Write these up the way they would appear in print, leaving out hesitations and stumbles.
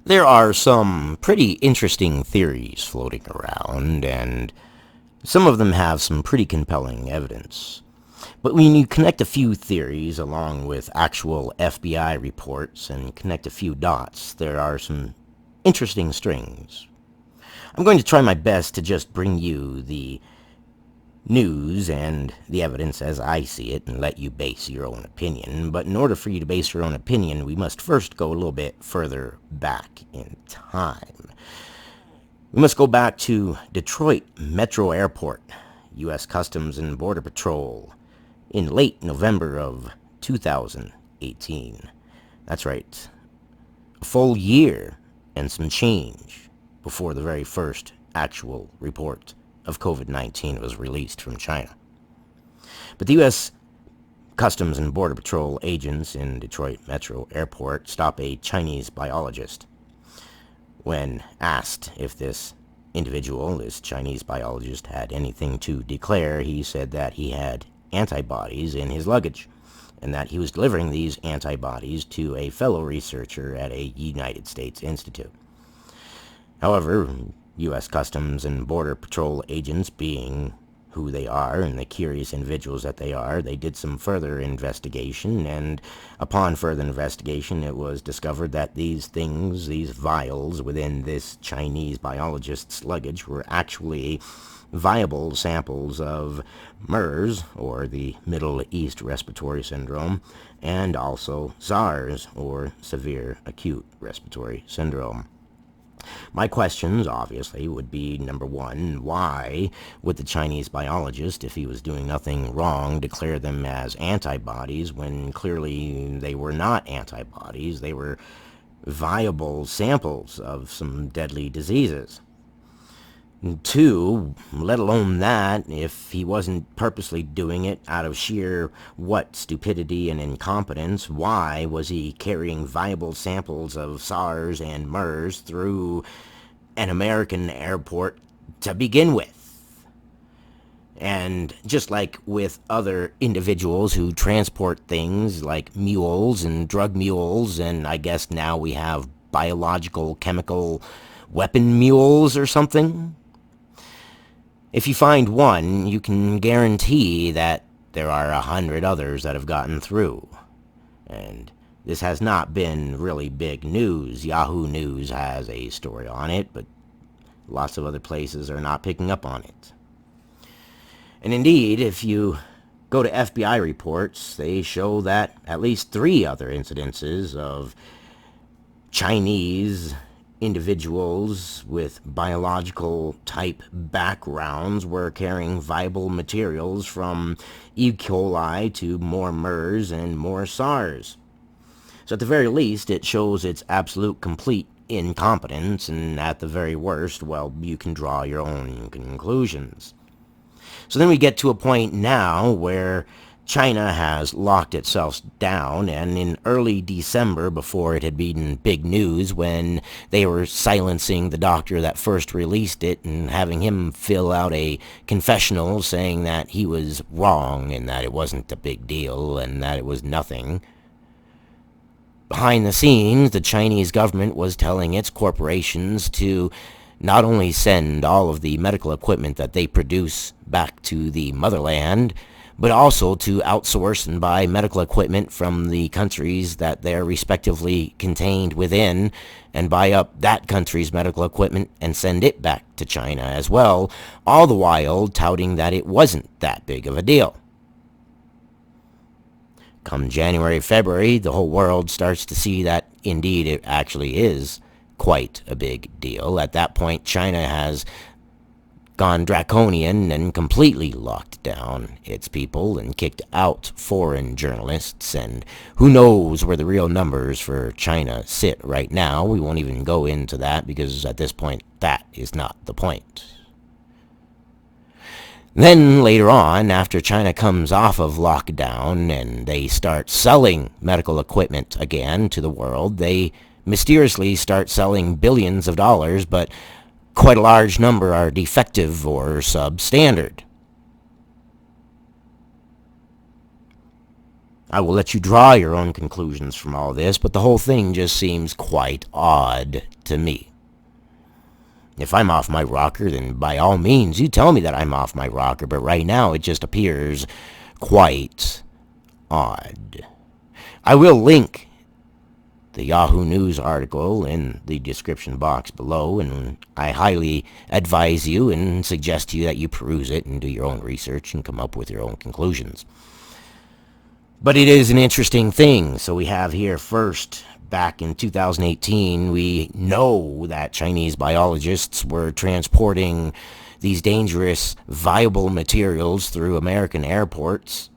There are some pretty interesting theories floating around, and some of them have some pretty compelling evidence. But when you connect a few theories along with actual FBI reports and connect a few dots, there are some interesting strings. I'm going to try my best to just bring you the news and the evidence as I see it and let you base your own opinion. But in order for you to base your own opinion, we must first go a little bit further back in time. We must go back to Detroit Metro Airport, U.S. Customs and Border Patrol, in late November of 2018. That's right, a full year and some change before the very first actual report of COVID-19 was released from China. But the U.S. Customs and Border Patrol agents in Detroit Metro Airport stop a Chinese biologist. When asked if this Chinese biologist, had anything to declare, he said that he had antibodies in his luggage, and that he was delivering these antibodies to a fellow researcher at a United States institute. However, U.S. Customs and Border Patrol agents, being who they are and the curious individuals that they are, they did some further investigation, and upon further investigation it was discovered that these vials within this Chinese biologist's luggage were actually viable samples of MERS, or the Middle East Respiratory Syndrome, and also SARS, or Severe Acute Respiratory Syndrome. My questions, obviously, would be, number one, why would the Chinese biologist, if he was doing nothing wrong, declare them as antibodies when clearly they were not antibodies? They were viable samples of some deadly diseases. Two, let alone that, if he wasn't purposely doing it out of sheer, stupidity and incompetence, why was he carrying viable samples of SARS and MERS through an American airport to begin with? And just like with other individuals who transport things like mules and drug mules, and I guess now we have biological, chemical weapon mules or something, if you find one, you can guarantee that there are 100 others that have gotten through. And this has not been really big news. Yahoo News has a story on it, but lots of other places are not picking up on it. And indeed, if you go to FBI reports, they show that at least 3 other incidences of Chinese individuals with biological type backgrounds were carrying viable materials from E. coli to more MERS and more SARS. So at the very least, it shows its absolute complete incompetence, and at the very worst, well, you can draw your own conclusions. So then we get to a point now where China has locked itself down, and in early December, before it had been big news, when they were silencing the doctor that first released it and having him fill out a confessional saying that he was wrong and that it wasn't a big deal and that it was nothing, behind the scenes, the Chinese government was telling its corporations to not only send all of the medical equipment that they produce back to the motherland, but also to outsource and buy medical equipment from the countries that they're respectively contained within, and buy up that country's medical equipment and send it back to China as well, all the while touting that it wasn't that big of a deal. Come January, February, the whole world starts to see that indeed it actually is quite a big deal. At that point, China has gone draconian and completely locked down its people and kicked out foreign journalists, and who knows where the real numbers for China sit right now. We won't even go into that because at this point that is not the point. Then later on, after China comes off of lockdown and they start selling medical equipment again to the world, they mysteriously start selling billions of dollars, but quite a large number are defective or substandard. I will let you draw your own conclusions from all this, but the whole thing just seems quite odd to me. If I'm off my rocker, then by all means, you tell me that I'm off my rocker, but right now it just appears quite odd. I will link the Yahoo News article in the description box below, and I highly advise you and suggest to you that you peruse it and do your own research and come up with your own conclusions. But it is an interesting thing. So we have here first, back in 2018, we know that Chinese biologists were transporting these dangerous, viable materials through American airports.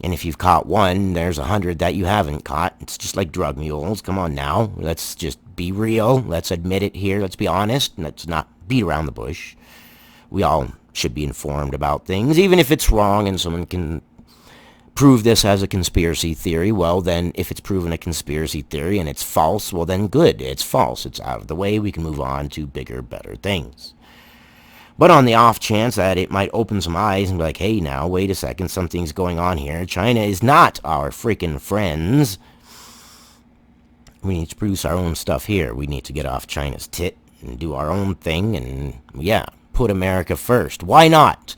And if you've caught one, there's 100 that you haven't caught. It's just like drug mules. Come on now. Let's just be real. Let's admit it here. Let's be honest. Let's not beat around the bush. We all should be informed about things, even if it's wrong and someone can prove this as a conspiracy theory. Well, then, if it's proven a conspiracy theory and it's false, well, then good. It's false. It's out of the way. We can move on to bigger, better things. But on the off chance that it might open some eyes and be like, hey, now, wait a second, something's going on here. China is not our freaking friends. We need to produce our own stuff here. We need to get off China's tit and do our own thing and, yeah, put America first. Why not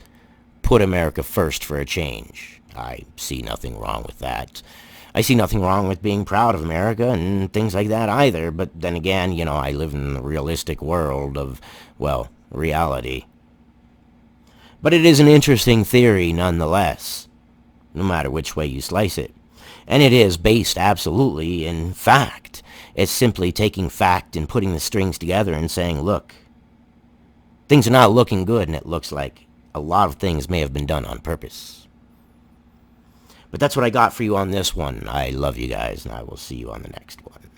put America first for a change? I see nothing wrong with that. I see nothing wrong with being proud of America and things like that either. But then again, you know, I live in the realistic world of, well, reality. But it is an interesting theory nonetheless, no matter which way you slice it. And it is based absolutely in fact. It's simply taking fact and putting the strings together and saying, look, things are not looking good, and it looks like a lot of things may have been done on purpose. But that's what I got for you on this one. I love you guys, and I will see you on the next one.